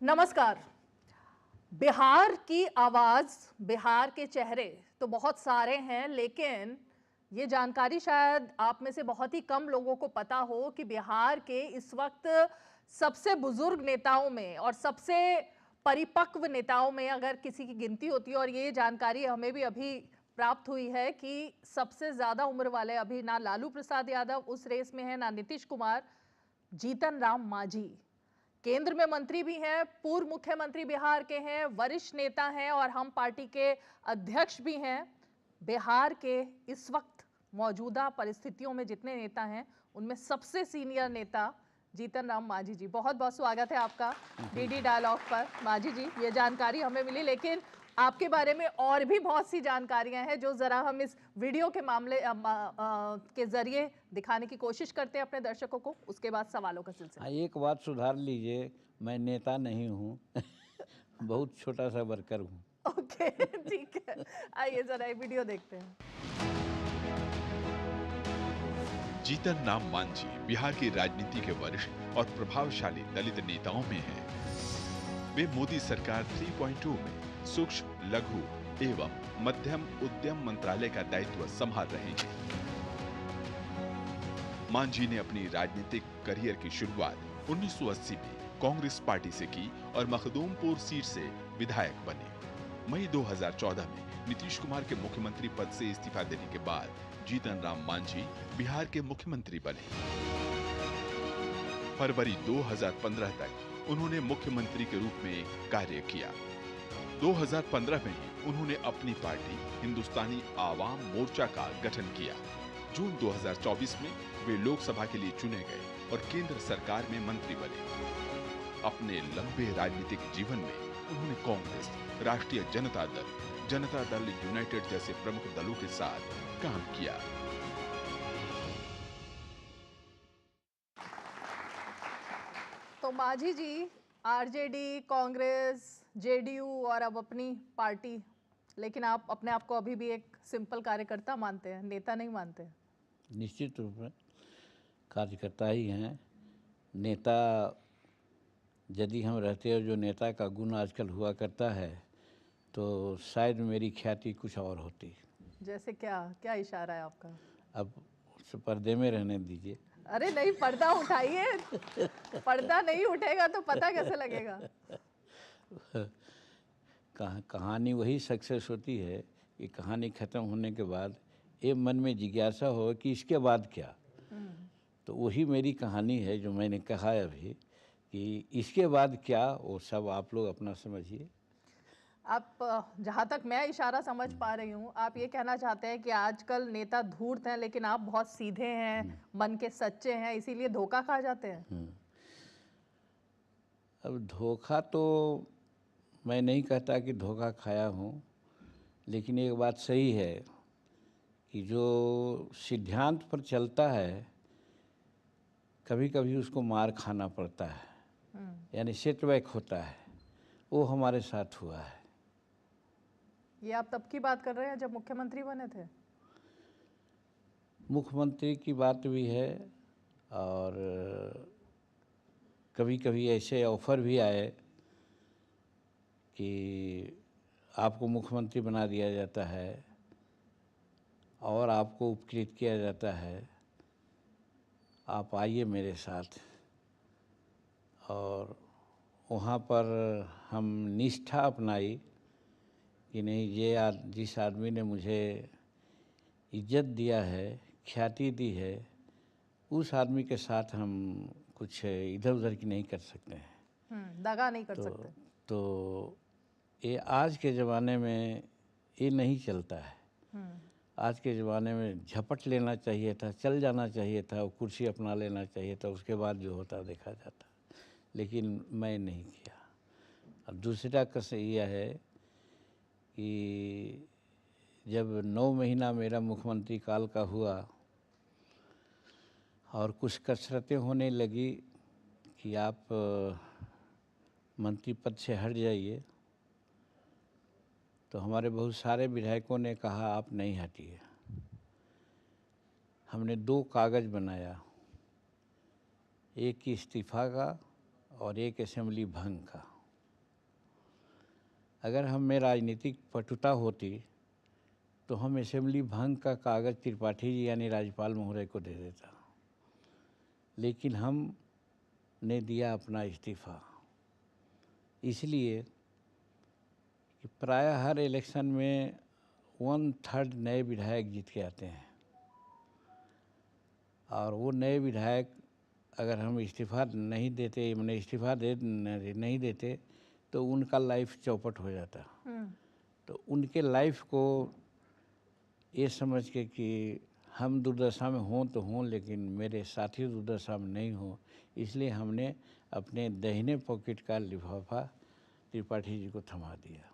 नमस्कार। बिहार की आवाज, बिहार के चेहरे तो बहुत सारे हैं, लेकिन ये जानकारी शायद आप में से बहुत ही कम लोगों को पता हो कि बिहार के इस वक्त सबसे बुजुर्ग नेताओं में और सबसे परिपक्व नेताओं में अगर किसी की गिनती होती है, और ये जानकारी हमें भी अभी प्राप्त हुई है कि सबसे ज्यादा उम्र वाले अभी ना लालू प्रसाद यादव उस रेस में है, ना नीतीश कुमार, जीतन राम मांझी केंद्र में मंत्री भी हैं, पूर्व मुख्यमंत्री बिहार के हैं, वरिष्ठ नेता हैं और हम पार्टी के अध्यक्ष भी हैं। बिहार के इस वक्त मौजूदा परिस्थितियों में जितने नेता हैं उनमें सबसे सीनियर नेता जीतन राम मांझी जी, बहुत बहुत स्वागत है आपका डीडी डायलॉग पर। मांझी जी, ये जानकारी हमें मिली, लेकिन आपके बारे में और भी बहुत सी जानकारियां हैं जो जरा हम इस वीडियो के मामले के जरिए दिखाने की कोशिश करते हैं अपने दर्शकों को, उसके बाद सवालों का सिलसिला। एक बात सुधार लीजिए, मैं नेता नहीं हूँ बहुत छोटा सा वर्कर हूँ। ओके ठीक है, आइए जरा ये वीडियो देखते हैं। जीतन राम मांझी बिहार की राजनीति के वरिष्ठ और प्रभावशाली दलित नेताओं में हैं। वे मोदी सरकार 3.2 में सूक्ष्म, लघु एवं मध्यम उद्यम मंत्रालय का दायित्व संभाल रहे हैं। मांझी ने अपनी राजनीतिक करियर की शुरुआत 1980 में कांग्रेस पार्टी से की और मखदूमपुर सीट से विधायक बने। मई 2014 में नीतीश कुमार के मुख्यमंत्री पद से इस्तीफा देने के बाद जीतन राम मांझी बिहार के मुख्यमंत्री बने। फरवरी 2015 तक उन्होंने मुख्यमंत्री के रूप में कार्य किया। 2015 में ही उन्होंने अपनी पार्टी हिंदुस्तानी आवाम मोर्चा का गठन किया। जून 2024 में वे लोकसभा के लिए चुने गए और केंद्र सरकार में मंत्री बने। अपने लंबे राजनीतिक जीवन में उन्होंने कांग्रेस, राष्ट्रीय जनता दल यूनाइटेड जैसे प्रमुख दलों के साथ काम किया। तो मांझी जी, आरजेडी, कांग्रेस, जेडीयू और अब अपनी पार्टी, लेकिन आप अपने आप को अभी भी एक सिंपल कार्यकर्ता मानते हैं, नेता नहीं मानते हैं? निश्चित रूप में कार्यकर्ता ही हैं। नेता यदि हम रहते और जो नेता का गुण आजकल हुआ करता है तो शायद मेरी ख्याति कुछ और होती। जैसे क्या क्या इशारा है आपका? अब पर्दे में रहने दीजिए। अरे नहीं, पर्दा उठाइए। पर्दा नहीं उठेगा तो पता कैसे लगेगा? कहानी वही सक्सेस होती है कि कहानी ख़त्म होने के बाद ये मन में जिज्ञासा हो कि इसके बाद क्या। तो वही मेरी कहानी है जो मैंने कहा अभी कि इसके बाद क्या, वो सब आप लोग अपना समझिए। आप, जहाँ तक मैं इशारा समझ पा रही हूँ, आप ये कहना चाहते हैं कि आजकल नेता धूर्त हैं लेकिन आप बहुत सीधे हैं, मन के सच्चे हैं, इसीलिए धोखा खा जाते हैं। अब धोखा तो मैं नहीं कहता कि धोखा खाया हूँ, लेकिन एक बात सही है कि जो सिद्धांत पर चलता है कभी कभी उसको मार खाना पड़ता है, यानी सेटबैक होता है। वो हमारे साथ हुआ है। ये आप तब की बात कर रहे हैं जब मुख्यमंत्री बने थे? मुख्यमंत्री की बात भी है और कभी कभी ऐसे ऑफर भी आए कि आपको मुख्यमंत्री बना दिया जाता है और आपको उपकृत किया जाता है, आप आइए मेरे साथ। और वहाँ पर हम निष्ठा अपनाई कि नहीं, ये जिस आदमी ने मुझे इज्जत दिया है, ख्याति दी है, उस आदमी के साथ हम कुछ इधर उधर की नहीं कर सकते हैं, दगा नहीं कर सकते। तो ये आज के ज़माने में ये नहीं चलता है। आज के ज़माने में झपट लेना चाहिए था, चल जाना चाहिए था, वो कुर्सी अपना लेना चाहिए था, उसके बाद जो होता देखा जाता, लेकिन मैं नहीं किया। और दूसरा कस यह है कि जब 9 महीना मेरा मुख्यमंत्री काल का हुआ और कुछ कसरतें होने लगी कि आप मंत्री पद से हट जाइए, तो हमारे बहुत सारे विधायकों ने कहा आप नहीं हटिए। हमने 2 कागज़ बनाया, एक इस्तीफ़ा का और एक असेंबली भंग का। अगर हम में राजनीतिक पटुता होती तो हम असेंबली भंग का कागज़ त्रिपाठी जी यानी राज्यपाल महोदय को दे देता, लेकिन हमने दिया अपना इस्तीफ़ा। इसलिए कि प्रायः हर इलेक्शन में 1/3 नए विधायक जीत के आते हैं, और वो नए विधायक अगर हम इस्तीफ़ा नहीं देते, मैंने इस्तीफ़ा नहीं देते तो उनका लाइफ चौपट हो जाता। तो उनके लाइफ को ये समझ के कि हम दुर्दशा में हों तो हों, लेकिन मेरे साथी दुर्दशा में नहीं हो, इसलिए हमने अपने दाहिने पॉकेट का लिफाफा त्रिपाठी जी को थमा दिया।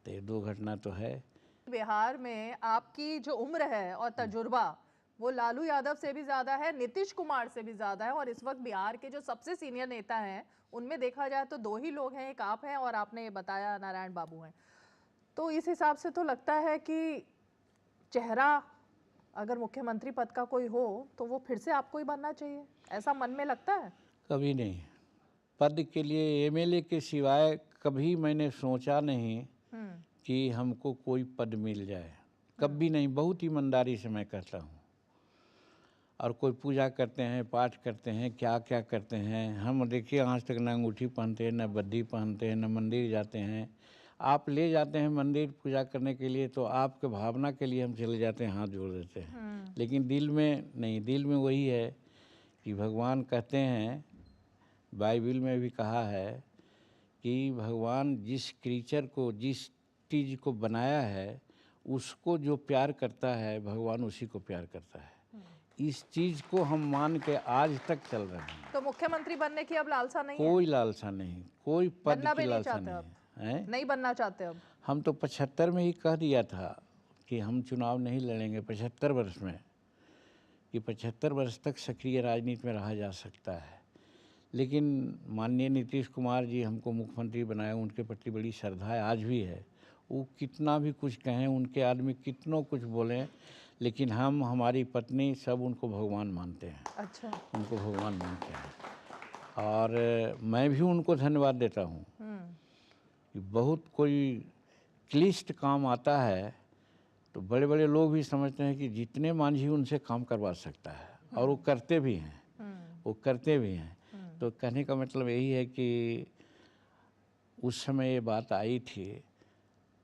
तो ये 2 घटना तो है। बिहार में आपकी जो उम्र है और तजुर्बा वो लालू यादव से भी ज्यादा है, नीतीश कुमार से भी ज्यादा है, और इस वक्त बिहार के जो सबसे सीनियर नेता हैं उनमें देखा जाए तो 2 ही लोग हैं, एक आप हैं और आपने ये बताया नारायण बाबू हैं। तो इस हिसाब से तो लगता है कि चेहरा अगर मुख्यमंत्री पद का कोई हो तो वो फिर से आपको ही बनना चाहिए, ऐसा मन में लगता है? कभी नहीं। पद के लिए एमएलए के सिवाय कभी मैंने सोचा नहीं कि हमको कोई पद मिल जाए, कभी नहीं। बहुत ईमानदारी से मैं कहता हूँ। और कोई पूजा करते हैं, पाठ करते हैं, क्या क्या करते हैं। हम देखिए आज तक ना अंगूठी पहनते हैं, ना बद्दी पहनते हैं, ना मंदिर जाते हैं। आप ले जाते हैं मंदिर पूजा करने के लिए तो आपके भावना के लिए हम चले जाते हैं, हाथ जोड़ देते हैं, लेकिन दिल में नहीं। दिल में वही है कि भगवान कहते हैं, बाइबल में भी कहा है कि भगवान जिस क्रीचर को, जिस चीज़ को बनाया है, उसको जो प्यार करता है भगवान उसी को प्यार करता है। इस चीज़ को हम मान के आज तक चल रहे हैं। तो मुख्यमंत्री बनने की अब लालसा नहीं है? कोई लालसा नहीं, कोई पद बनना की भी नहीं लालसा चाहते नहीं अब? है। नहीं बनना चाहते अब? हम तो 75 में ही कह दिया था कि हम चुनाव नहीं लड़ेंगे 75 वर्ष में, कि 75 वर्ष तक सक्रिय राजनीति में रहा जा सकता है। लेकिन माननीय नीतीश कुमार जी हमको मुख्यमंत्री बनाया, उनके प्रति बड़ी श्रद्धा है, आज भी है। वो कितना भी कुछ कहें, उनके आदमी कितनों कुछ बोलें, लेकिन हम, हमारी पत्नी, सब उनको भगवान मानते हैं। अच्छा। उनको भगवान मानते हैं। और मैं भी उनको धन्यवाद देता हूँ कि बहुत कोई क्लिष्ट काम आता है तो बड़े बड़े लोग भी समझते हैं कि जितने मांझी उनसे काम करवा सकता है, और वो करते भी हैं, वो करते भी हैं। तो कहने का मतलब यही है कि उस समय ये बात आई थी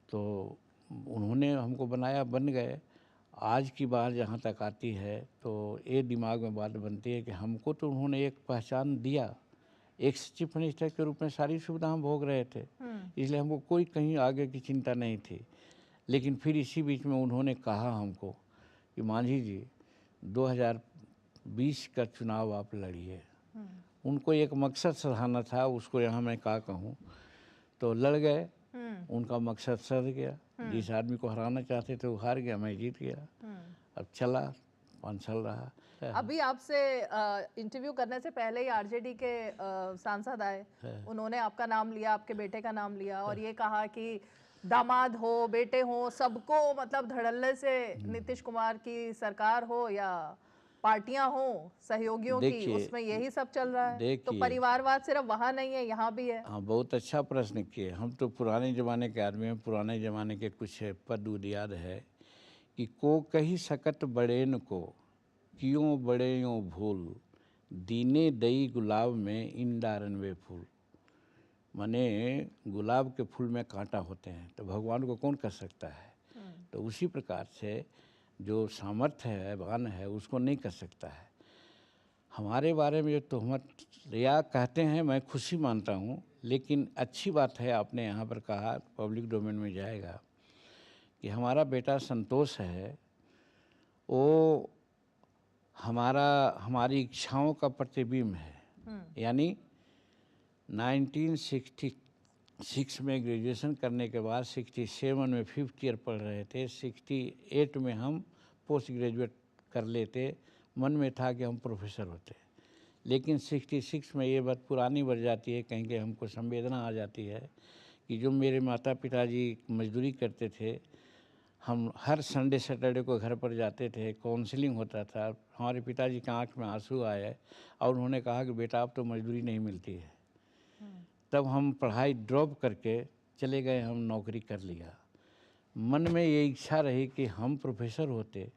तो उन्होंने हमको बनाया, बन गए। आज की बात जहाँ तक आती है तो ये दिमाग में बात बनती है कि हमको तो उन्होंने एक पहचान दिया, एक चीफ मिनिस्टर के रूप में सारी सुविधा हम भोग रहे थे, इसलिए हमको कोई कहीं आगे की चिंता नहीं थी। लेकिन फिर इसी बीच में उन्होंने कहा हमको कि मांझी जी 2020 का चुनाव आप लड़िए। उनको एक मकसद सधाना था, उसको यहाँ मैं क्या कहूँ, तो लड़ गए। उनका मकसद सध गया। जिस आदमी को हराना चाहते थे वो हार गया, मैं जीत गया। अब चला 5 साल रहा। अभी आपसे इंटरव्यू करने से पहले ही आरजेडी के सांसद आए, उन्होंने आपका नाम लिया, आपके बेटे का नाम लिया, और ये कहा कि दामाद हो, बेटे हो, सबको मतलब धड़ल्ले से नीतीश कुमार की सरकार हो या पार्टियां हो सहयोगियों की, उसमें यही सब चल रहा है। तो परिवारवाद सिर्फ वहाँ नहीं है, यहाँ भी है। हाँ, बहुत अच्छा प्रश्न किए। हम तो पुराने ज़माने के आदमी हैं। पुराने ज़माने के कुछ पद उद याद है कि को कही सकत बड़ेन को, क्यों बड़े यों भूल, दीने दई गुलाब में इन डारन वे फूल। माने गुलाब के फूल में कांटा होते हैं तो भगवान को कौन कर सकता है। तो उसी प्रकार से जो सामर्थ्य है, वान है, उसको नहीं कर सकता है। हमारे बारे में जो तोहमत या कहते हैं, मैं खुशी मानता हूँ, लेकिन अच्छी बात है आपने यहाँ पर कहा, पब्लिक डोमेन में जाएगा, कि हमारा बेटा संतोष है, वो हमारी इच्छाओं का प्रतिबिंब है। यानी 1966 में ग्रेजुएशन करने के बाद 67 में 5th ईयर पढ़ रहे थे, 68 में हम पोस्ट ग्रेजुएट कर लेते। मन में था कि हम प्रोफेसर होते, लेकिन 66 में ये बात पुरानी बढ़ जाती है, कहीं के हमको संवेदना आ जाती है कि जो मेरे माता पिताजी मजदूरी करते थे, हम हर संडे सैटरडे को घर पर जाते थे, काउंसलिंग होता था। हमारे पिताजी के आँख में आंसू आए और उन्होंने कहा कि बेटा अब तो मजदूरी नहीं मिलती है। तब हम पढ़ाई ड्रॉप करके चले गए, हम नौकरी कर लिया। मन में ये इच्छा रही कि हम प्रोफेसर होते,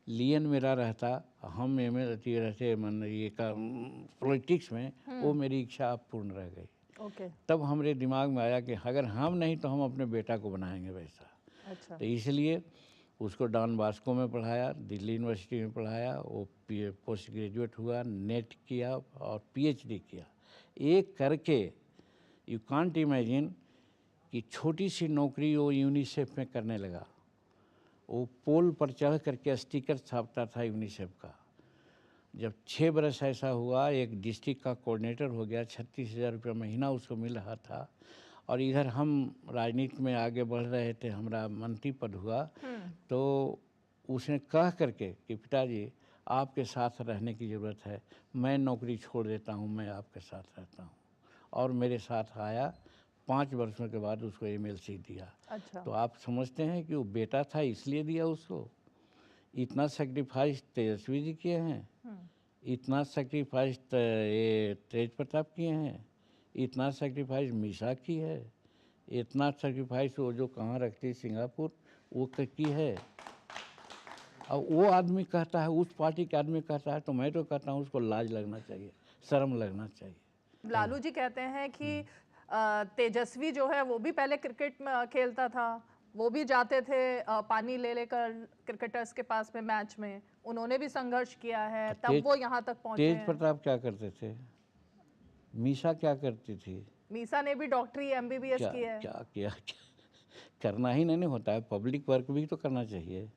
लियन मेरा रहता, हम एमएलए रहते, मन ये का पॉलिटिक्स में, वो मेरी इच्छा अब पूर्ण रह गई। ओके। तब हमारे दिमाग में आया कि अगर हम नहीं तो हम अपने बेटा को बनाएंगे वैसा। अच्छा। तो इसलिए उसको डॉन बॉस्को में पढ़ाया, दिल्ली यूनिवर्सिटी में पढ़ाया, वो पोस्ट ग्रेजुएट हुआ, नेट किया और पीएचडी किया। एक करके यू कांट इमेजिन कि छोटी सी नौकरी वो यूनिसेफ में करने लगा। वो पोल पर चढ़ करके स्टिकर छापता था यूनिसेफ का। जब 6 बरस ऐसा हुआ, एक डिस्ट्रिक्ट का कोऑर्डिनेटर हो गया, 36,000 रुपये महीना उसको मिल रहा था। और इधर हम राजनीति में आगे बढ़ रहे थे, हमारा मंत्री पद हुआ। तो उसने कह करके कि पिताजी आपके साथ रहने की ज़रूरत है, मैं नौकरी छोड़ देता हूँ, मैं आपके साथ रहता हूँ। और मेरे साथ आया। 5 वर्षों के बाद उसको एमएलसी दिया। अच्छा। तो आप समझते हैं कि वो बेटा था इसलिए दिया उसको। इतना सेक्रीफाइस तेजस्वी जी किए हैं, इतना सेक्रीफाइस ये तेज प्रताप किए हैं, इतना सेक्रीफाइस मीसा की है, इतना सेक्रीफाइस वो जो कहाँ रखती सिंगापुर वो की है। अब वो आदमी कहता है, उस पार्टी के आदमी कहता है, तो मैं तो कहता हूँ उसको लाज लगना चाहिए, शर्म लगना चाहिए। लालू जी कहते हैं कि तेजस्वी जो है वो भी पहले क्रिकेट में खेलता था, वो भी जाते थे पानी ले लेकर क्रिकेटर्स के पास में मैच में, उन्होंने भी संघर्ष किया है, तब वो यहाँ तक पहुँचे तेज हैं। प्रताप क्या करते थे, मीसा क्या करती थी? मीसा ने भी डॉक्टरी एमबीबीएस क्या की है। क्या क्या करना ही नहीं होता है, पब्लिक वर्क भी तो करना चाहिए।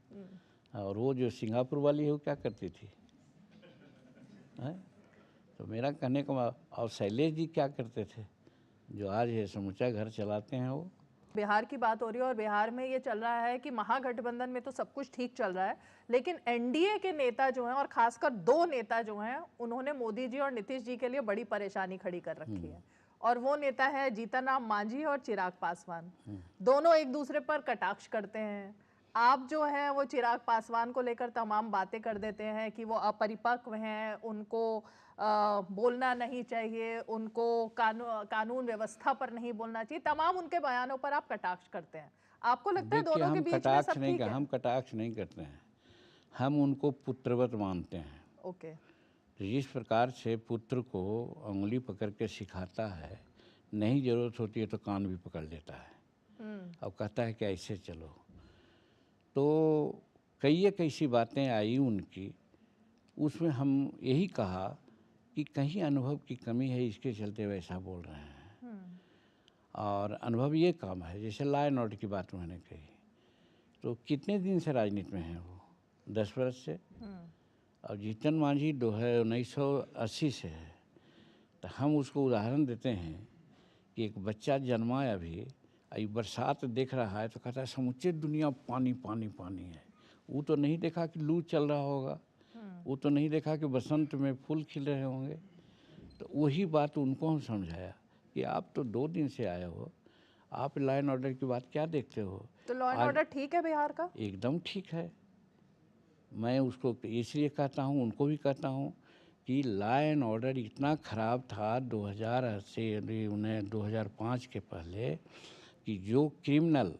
और वो जो सिंगापुर वाली है वो क्या करती थी है? तो मेरा कहने का और शैलेश जी क्या करते थे, जो आज ये समूचा घर चलाते हैं वो। बिहार की बात हो रही है और बिहार में ये चल रहा है कि महागठबंधन में तो सब कुछ ठीक चल रहा है, लेकिन एनडीए के नेता जो हैं और खासकर 2 नेता जो हैं, उन्होंने मोदी जी और नीतीश जी के लिए बड़ी परेशानी खड़ी कर रखी है। और वो नेता है जीतन राम मांझी और चिराग पासवान। दोनों एक दूसरे पर कटाक्ष करते हैं। आप जो है वो चिराग पासवान को लेकर तमाम बातें कर देते हैं कि वो अपरिपक्व हैं, उनको बोलना नहीं चाहिए, उनको कानून व्यवस्था पर नहीं बोलना चाहिए, तमाम उनके बयानों पर आप कटाक्ष करते हैं। आपको लगता है देखिए, दोनों के बीच में सब ठीक है? हम कटाक्ष नहीं करते हैं, हम उनको पुत्रवत मानते हैं। ओके। तो जिस प्रकार से पुत्र को उंगली पकड़ के सिखाता है, नहीं जरूरत होती है तो कान भी पकड़ लेता है और कहता है कि ऐसे चलो। तो कई एक ऐसी बातें आई उनकी, उसमें हम यही कहा कि कहीं अनुभव की कमी है, इसके चलते वैसा बोल रहे हैं। और अनुभव ये काम है, जैसे लॉ एंड ऑर्डर की बात मैंने कही, तो कितने दिन से राजनीति में हैं वो? 10 वर्ष से। और जीतन मांझी 1980 से है। तो हम उसको उदाहरण देते हैं कि एक बच्चा जन्मा अभी, बरसात देख रहा है तो कहता है समूचे दुनिया पानी पानी पानी है। वो तो नहीं देखा कि लू चल रहा होगा, वो तो नहीं देखा कि बसंत में फूल खिल रहे होंगे। तो वही बात उनको हम समझाया कि आप तो 2 दिन से आए हो, आप लॉ एंड ऑर्डर की बात क्या देखते हो? तो लॉ एंड ऑर्डर ठीक है बिहार का? एकदम ठीक है। मैं उसको इसलिए कहता हूँ, उनको भी कहता हूँ कि लॉ एंड ऑर्डर इतना ख़राब था 2000 से 2005 के पहले कि जो क्रिमिनल,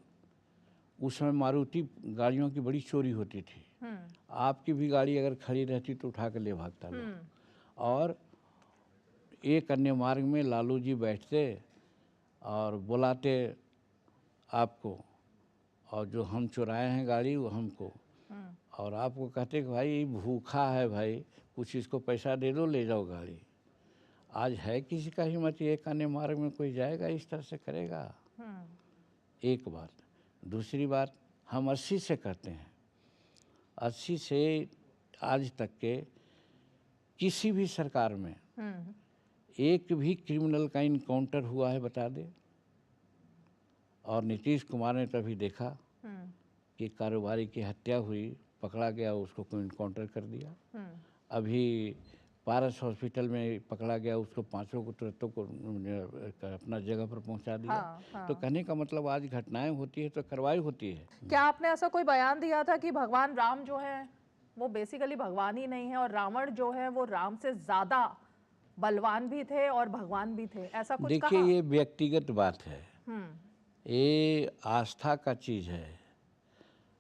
उस समय मारुति गाड़ियों की बड़ी चोरी होती थी, आपकी भी गाड़ी अगर खड़ी रहती तो उठा कर ले भागता लोग। और एक अन्य मार्ग में लालू जी बैठते और बुलाते आपको, और जो हम चुराए हैं गाड़ी वो हमको, और आपको कहते कि भाई भूखा है भाई, कुछ इसको पैसा दे दो, ले जाओ गाड़ी। आज है किसी का हिम्मत एक अन्य मार्ग में कोई जाएगा, इस तरह से करेगा? एक बात। दूसरी बात, हम 80 से करते हैं, 80 से आज तक के किसी भी सरकार में एक भी क्रिमिनल का इनकाउंटर हुआ है बता दे? और नीतीश कुमार ने तभी देखा कि कारोबारी की हत्या हुई, पकड़ा गया, उसको कोई इनकाउंटर कर दिया। अभी पारस हॉस्पिटल में पकड़ा गया, उसको 5 को तुरंतों को अपना जगह पर पहुंचा दिया। तो कहने का मतलब आज घटनाएं होती है तो कार्रवाई होती है। क्या आपने ऐसा कोई बयान दिया था कि भगवान राम जो है वो बेसिकली भगवान ही नहीं है, और रावण जो है वो राम से ज्यादा बलवान भी थे और भगवान भी थे, ऐसा कुछ कहा? देखिए, ये व्यक्तिगत बात है। ये आस्था का चीज़ है।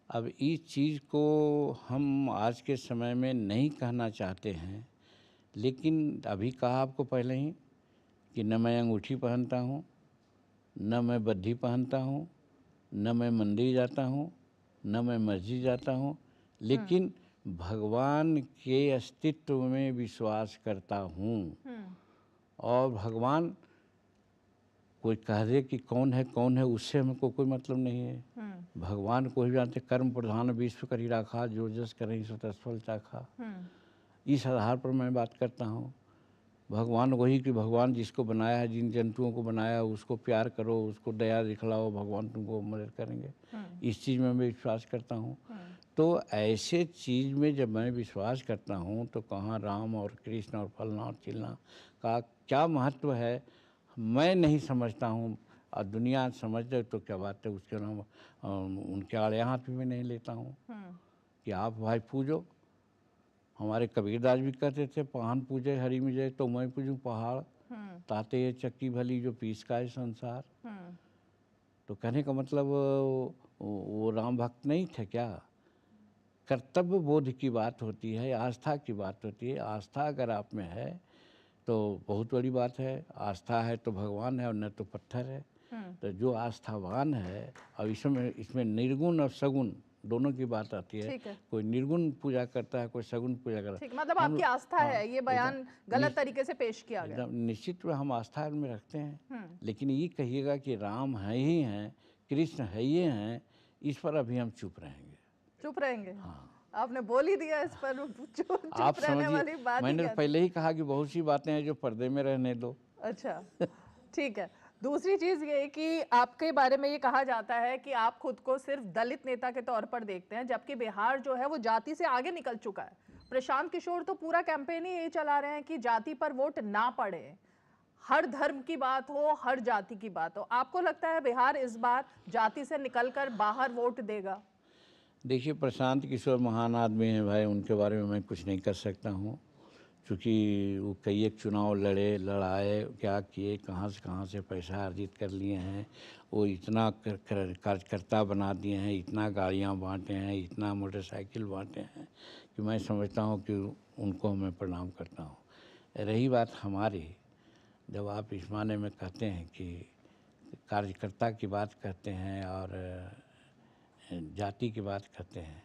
अब इस चीज़ को हम आज के समय में नहीं कहना चाहते हैं, लेकिन अभी कहा आपको पहले ही कि न मैं अंगूठी पहनता हूँ, न मैं बद्धी पहनता हूँ, न मैं मंदिर जाता हूँ, न मैं मस्जिद जाता हूँ, लेकिन भगवान के अस्तित्व में विश्वास करता हूँ। और भगवान कोई कह दे कि कौन है, उससे हमको कोई मतलब नहीं है। भगवान को ही जानते। कर्म प्रधान विश्व करी राखा, जो जस करहि सो तस फल चाखा। इस आधार पर मैं बात करता हूँ। भगवान वही कि भगवान जिसको बनाया है, जिन जंतुओं को बनाया है, उसको प्यार करो, उसको दया दिखलाओ, भगवान तुमको मदद करेंगे। इस चीज़ में मैं विश्वास करता हूँ। तो ऐसे चीज़ में जब मैं विश्वास करता हूँ तो कहाँ राम और कृष्ण और फलना और चिलना का क्या महत्व है मैं नहीं समझता हूँ। और दुनिया समझ दे तो क्या बात है, उसके नाम उनके आड़े हाथ भी मैं नहीं लेता हूँ कि आप भाई पूजो। हमारे कबीरदास भी कहते थे, पहाड़ पूजे हरि मिजे तो मैं पूजूं पहाड़, ताते ये चक्की भली जो पीस का है संसार। तो कहने का मतलब वो राम भक्त नहीं थे क्या? कर्तव्य बोध की बात होती है, आस्था की बात होती है। आस्था अगर आप में है तो बहुत बड़ी बात है। आस्था है तो भगवान है और न तो पत्थर है। तो जो आस्थावान है, और इसमें निर्गुण और सगुण दोनों की बात आती है। कोई निर्गुण पूजा करता है, कोई सगुण पूजा करता है। ठीक, मतलब आपकी आस्था है, ये बयान गलत तरीके से पेश किया गया। एकदम निश्चित में हम आस्था में रखते हैं, लेकिन ये कहिएगा कि राम है ही हैं, कृष्ण है ही हैं, इस पर अभी हम चुप रहेंगे। चुप रहेंगे? हाँ, आपने बोल ही दिया इस पर। आप रहने वाली बात मैंने ही पहले ही कहा कि बहुत सी बातें हैं जो पर्दे में रहने दो। अच्छा, ठीक है। दूसरी चीज ये कि आपके बारे में ये कहा जाता है कि आप खुद को सिर्फ दलित नेता के तौर पर देखते हैं, जबकि बिहार जो है वो जाति से आगे निकल चुका है। प्रशांत किशोर तो पूरा कैंपेन ही यही चला रहे हैं कि जाति पर वोट ना पड़े, हर धर्म की बात हो, हर जाति की बात हो। आपको लगता है बिहार इस बार जाति से निकलकर बाहर वोट देगा? देखिए, प्रशांत किशोर महान आदमी हैं भाई, उनके बारे में मैं कुछ नहीं कर सकता हूँ, क्योंकि वो कई एक चुनाव लड़ाए, क्या किए, कहाँ से पैसा अर्जित कर लिए हैं। वो इतना कार्यकर्ता बना दिए हैं, इतना गाड़ियाँ बांटे हैं, इतना मोटरसाइकिल बांटे हैं कि मैं समझता हूँ कि उनको मैं प्रणाम करता हूँ। रही बात हमारी, जब आप इस माने में कहते हैं कि कार्यकर्ता की बात करते हैं और जाति की बात करते हैं,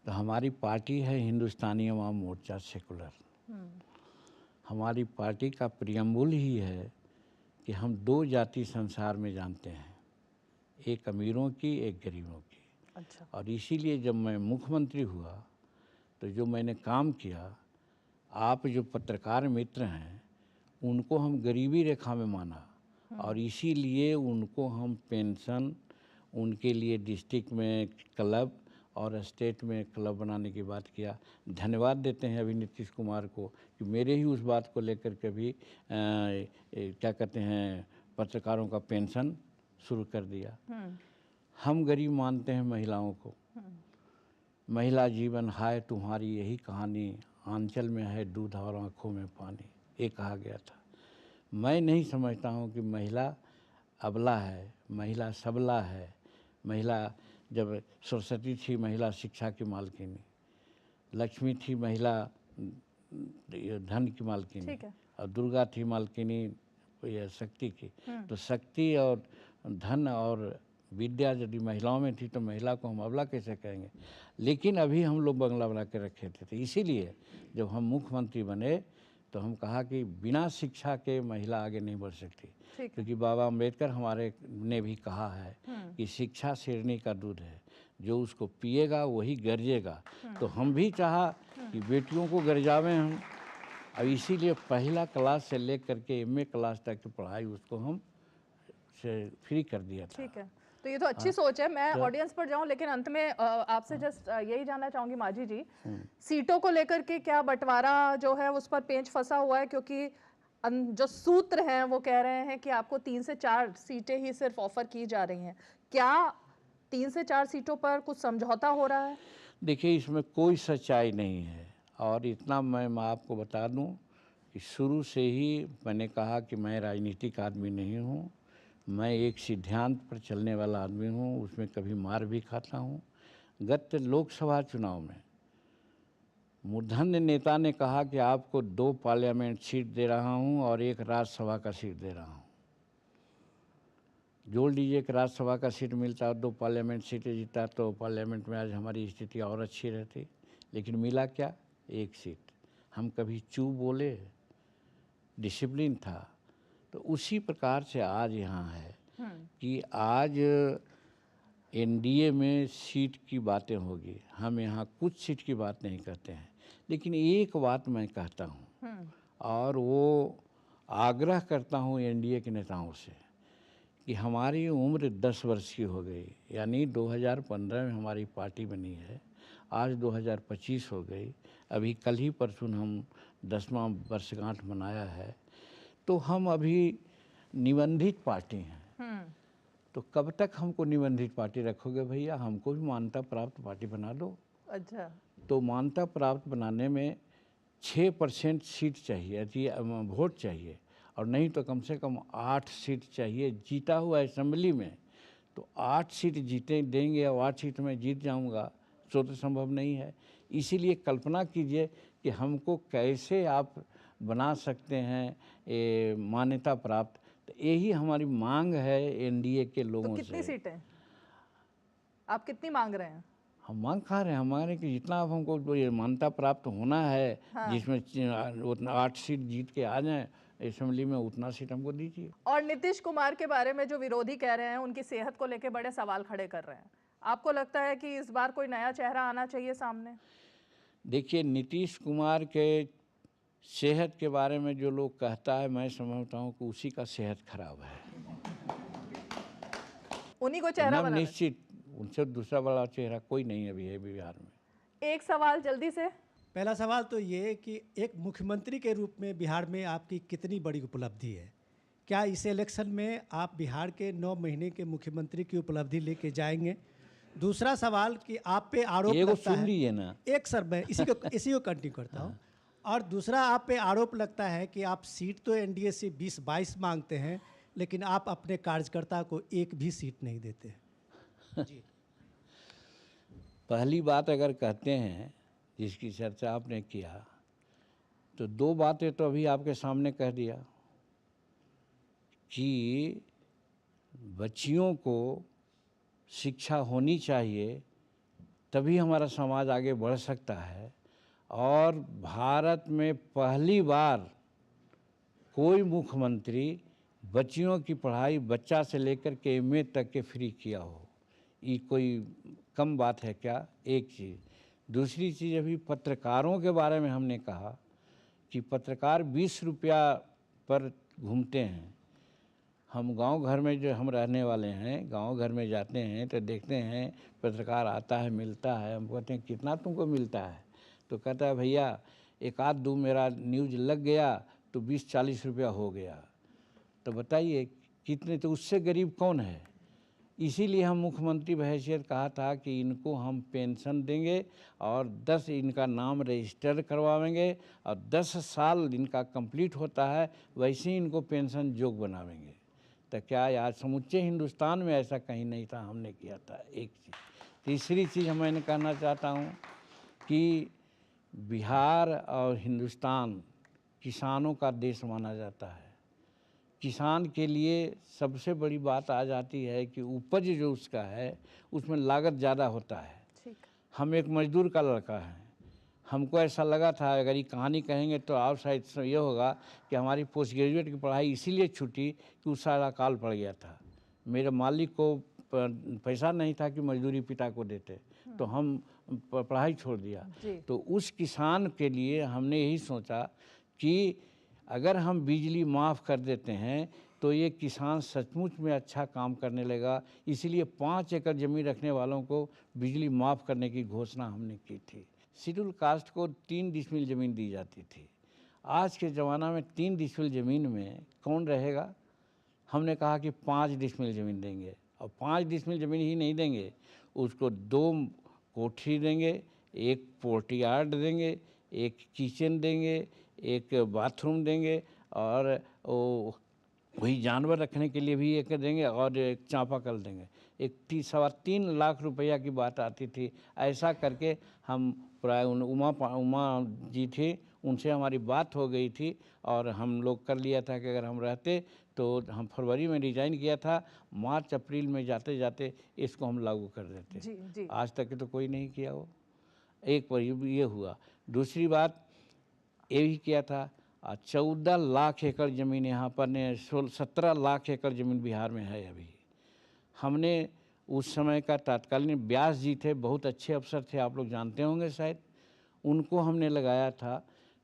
तो हमारी पार्टी है हिंदुस्तानी अवाम मोर्चा सेकुलर। हमारी पार्टी का प्रियम्बुल ही है कि हम दो जाति संसार में जानते हैं, एक अमीरों की, एक गरीबों की। अच्छा। और इसीलिए जब मैं मुख्यमंत्री हुआ तो जो मैंने काम किया, आप जो पत्रकार मित्र हैं उनको हम गरीबी रेखा में माना, और इसीलिए उनको हम पेंशन, उनके लिए डिस्ट्रिक्ट में क्लब और स्टेट में क्लब बनाने की बात किया। धन्यवाद देते हैं अभी नीतीश कुमार को कि मेरे ही उस बात को लेकर के भी क्या कहते हैं, पत्रकारों का पेंशन शुरू कर दिया। हम गरीब मानते हैं महिलाओं को। महिला जीवन हाय तुम्हारी यही कहानी, आंचल में है दूध और आँखों में पानी, ये कहा गया था। मैं नहीं समझता हूँ कि महिला अबला है, महिला सबला है। महिला, जब सरस्वती थी महिला शिक्षा की मालकिनी, लक्ष्मी थी महिला धन की मालकिनी, और दुर्गा थी मालकिनी शक्ति की। तो शक्ति और धन और विद्या यदि महिलाओं में थी तो महिला को हम अबला कैसे कहेंगे? लेकिन अभी हम लोग बंगला बना के रखे थे। इसीलिए जब हम मुख्यमंत्री बने तो हम कहा कि बिना शिक्षा के महिला आगे नहीं बढ़ सकती, क्योंकि बाबा अम्बेडकर हमारे ने भी कहा है कि शिक्षा शेरनी का दूध है, जो उसको पिएगा वही गरजेगा। तो हम भी चाहा कि बेटियों को गरजावें हम, अब इसीलिए पहला क्लास से लेकर के एमए क्लास तक की पढ़ाई उसको हम से फ्री कर दिया था। ठीक है, तो ये तो अच्छी सोच है। मैं ऑडियंस पर जाऊं, लेकिन अंत में आपसे जस्ट यही जानना चाहूंगी माजी जी, सीटों को लेकर के क्या बंटवारा जो है उस पर पेंच फंसा हुआ है? क्योंकि जो सूत्र हैं वो कह रहे हैं कि आपको 3 से 4 सीटें ही सिर्फ ऑफर की जा रही हैं। क्या 3 से 4 सीटों पर कुछ समझौता हो रहा है? देखिए, इसमें कोई सच्चाई नहीं है, और इतना मैं आपको बता दूं कि शुरू से ही मैंने कहा कि मैं राजनीतिक आदमी नहीं हूं, मैं एक सिद्धांत पर चलने वाला आदमी हूँ, उसमें कभी मार भी खाता हूँ। गत लोकसभा चुनाव में मूर्धन्य नेता ने कहा कि आपको 2 पार्लियामेंट सीट दे रहा हूँ और 1 राज्यसभा का सीट दे रहा हूँ। जोड़ लीजिए कि राज्यसभा का सीट मिलता और 2 पार्लियामेंट सीटें जीता तो पार्लियामेंट में आज हमारी स्थिति और अच्छी रहती। लेकिन मिला क्या? 1 सीट। हम कभी चुप बोले? डिसिप्लिन था। तो उसी प्रकार से आज यहाँ है कि आज एनडीए में सीट की बातें होगी। हम यहाँ कुछ सीट की बात नहीं करते हैं, लेकिन एक बात मैं कहता हूँ और वो आग्रह करता हूँ एनडीए के नेताओं से कि हमारी उम्र 10 वर्ष की हो गई, यानी 2015 में हमारी पार्टी बनी है, आज 2025 हो गई। अभी कल ही परसों हम 10वां वर्षगांठ मनाया है, तो हम अभी निबंधित पार्टी हैं। तो कब तक हमको निबंधित पार्टी रखोगे भैया? हमको भी मान्यता प्राप्त पार्टी बना दो। अच्छा। तो मान्यता प्राप्त बनाने में 6% सीट चाहिए, वोट चाहिए, और नहीं तो कम से कम 8 सीट चाहिए जीता हुआ असेंबली में। तो 8 सीट जीते देंगे और 8 सीट में जीत जाऊंगा, तो संभव नहीं है। इसीलिए कल्पना कीजिए कि हमको कैसे आप बना सकते हैं मान्यता प्राप्त। तो यही हमारी मांग है एनडीए के लोगों से। तो कितनी सीटें आप कितनी मांग रहे हैं? हम मांग खा रहे हैं हमारे कि जितना अब हमको ये मान्यता प्राप्त होना है, जिसमें उतना 8 सीट जीत के आ जाएं असेंबली में, उतना सीट हमको दीजिए। और नीतीश कुमार के बारे में जो विरोधी कह रहे हैं, उनकी सेहत को लेकर बड़े सवाल खड़े कर रहे हैं। आपको लगता है कि इस बार कोई नया चेहरा आना चाहिए सामने? देखिए, नीतीश कुमार के सेहत के बारे में जो लोग कहता है, मैं समझता हूँ कि उसी का सेहत खराब है। उन्हीं को चेहरा बना निश्चित उनसे दूसरा बड़ा चेहरा कोई नहीं अभी है बिहार में। एक सवाल जल्दी से। पहला सवाल तो ये कि एक मुख्यमंत्री के रूप में बिहार में आपकी कितनी बड़ी उपलब्धि है? क्या इस इलेक्शन में आप बिहार के 9 महीने के मुख्यमंत्री की उपलब्धि लेके जाएंगे? दूसरा सवाल कि आप पे आरोप लगता है, सुन लीजिए ना। एक सर मैं इसी को कंटिन्यू करता हूँ। और दूसरा, आप पे आरोप लगता है कि आप सीट तो एनडीए से 20-22 मांगते हैं, लेकिन आप अपने कार्यकर्ता को एक भी सीट नहीं देते जी। पहली बात अगर कहते हैं जिसकी चर्चा आपने किया, तो 2 बातें तो अभी आपके सामने कह दिया कि बच्चियों को शिक्षा होनी चाहिए, तभी हमारा समाज आगे बढ़ सकता है। और भारत में पहली बार कोई मुख्यमंत्री बच्चियों की पढ़ाई बच्चा से लेकर के एमए तक के फ्री किया हो, ये कोई कम बात है क्या? एक चीज़। दूसरी चीज़, अभी पत्रकारों के बारे में हमने कहा कि पत्रकार 20 रुपया पर घूमते हैं। हम गांव घर में जो हम रहने वाले हैं, गांव घर में जाते हैं तो देखते हैं पत्रकार आता है, मिलता है। हम कहते हैं कितना तुमको मिलता है? तो कहता है भैया 1-2 मेरा न्यूज़ लग गया तो 20-40 रुपया हो गया। तो बताइए कितने, तो उससे गरीब कौन है? इसीलिए हम मुख्यमंत्री बहैसियत कहा था कि इनको हम पेंशन देंगे और 10 इनका नाम रजिस्टर करवाएंगे और 10 साल इनका कंप्लीट होता है वैसे ही इनको पेंशन जोग बनावेंगे। तो क्या आज समूचे हिंदुस्तान में ऐसा कहीं नहीं था, हमने किया था। एक चीज़। तीसरी चीज़ मैंने कहना चाहता हूँ कि बिहार और हिंदुस्तान किसानों का देश माना जाता है। किसान के लिए सबसे बड़ी बात आ जाती है कि उपज जो उसका है उसमें लागत ज़्यादा होता है। हम एक मजदूर का लड़का है, हमको ऐसा लगा था, अगर ये कहानी कहेंगे तो आप शायद ये होगा कि हमारी पोस्ट ग्रेजुएट की पढ़ाई इसीलिए छूटी कि उस साल अकाल पड़ गया था। मेरे मालिक को पैसा नहीं था कि मजदूरी पिता को देते, तो हम पढ़ाई छोड़ दिया। तो उस किसान के लिए हमने यही सोचा कि अगर हम बिजली माफ़ कर देते हैं तो ये किसान सचमुच में अच्छा काम करने लगा। इसीलिए 5 एकड़ ज़मीन रखने वालों को बिजली माफ़ करने की घोषणा हमने की थी। शेड्यूल कास्ट को 3 डिसमिल ज़मीन दी जाती थी। आज के ज़माना में 3 डिसमिल ज़मीन में कौन रहेगा? हमने कहा कि 5 डिसमिल ज़मीन देंगे, और 5 डिसमिल ज़मीन ही नहीं देंगे, उसको 2 कोठी देंगे, 1 पोर्टियार्ड देंगे, 1 किचन देंगे, 1 बाथरूम देंगे और वो वही जानवर रखने के लिए भी ये कर देंगे और एक चापाकल देंगे। एक 3.25 लाख रुपया की बात आती थी। ऐसा करके हम प्राय उमा जी थे, उनसे हमारी बात हो गई थी और हम लोग कर लिया था कि अगर हम रहते तो हम फरवरी में रिजाइन किया था, मार्च अप्रैल में जाते जाते इसको हम लागू कर देते। जी जी। आज तक तो कोई नहीं किया वो। एक पर ये हुआ। दूसरी बात ये भी किया था, 14 लाख एकड़ ज़मीन यहाँ पर ने 17 लाख एकड़ ज़मीन बिहार में है अभी। हमने उस समय का तत्कालीन व्यास जी थे, बहुत अच्छे अफसर थे, आप लोग जानते होंगे शायद, उनको हमने लगाया था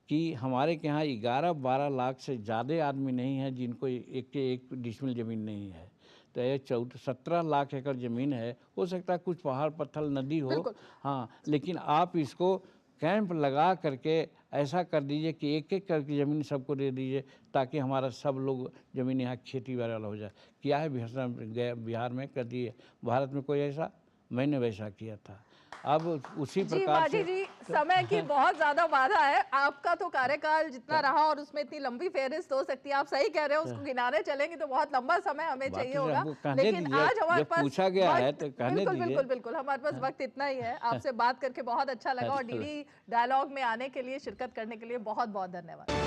कि हमारे के यहाँ 11-12 लाख से ज़्यादा आदमी नहीं है जिनको एक डिसमिल ज़मीन नहीं है। तो ये 17 लाख एकड़ ज़मीन है। हो सकता है कुछ पहाड़ पत्थर नदी हो, हाँ, लेकिन आप इसको कैंप लगा करके ऐसा कर दीजिए कि एक एक करके ज़मीन सबको दे दीजिए ताकि हमारा सब लोग ज़मीन यहाँ खेती वाला हो जाए। क्या है बिहार में कर दिए, भारत में कोई ऐसा, मैंने वैसा किया था। अब उसी जी प्रकार माजी से जी, समय की बहुत ज्यादा बाधा है। आपका तो कार्यकाल जितना रहा और उसमें इतनी लंबी फेहरिस्त हो सकती है, आप सही कह रहे हो, उसको गिनाने चलेंगे तो बहुत लंबा समय हमें चाहिए होगा। लेकिन आज हमारे पास पूछा गया है तो कहने बिल्कुल दीजिए। बिल्कुल बिल्कुल, हमारे पास वक्त इतना ही है। आपसे बात करके बहुत अच्छा लगा और डीडी डायलॉग में आने के लिए, शिरकत करने के लिए बहुत बहुत धन्यवाद।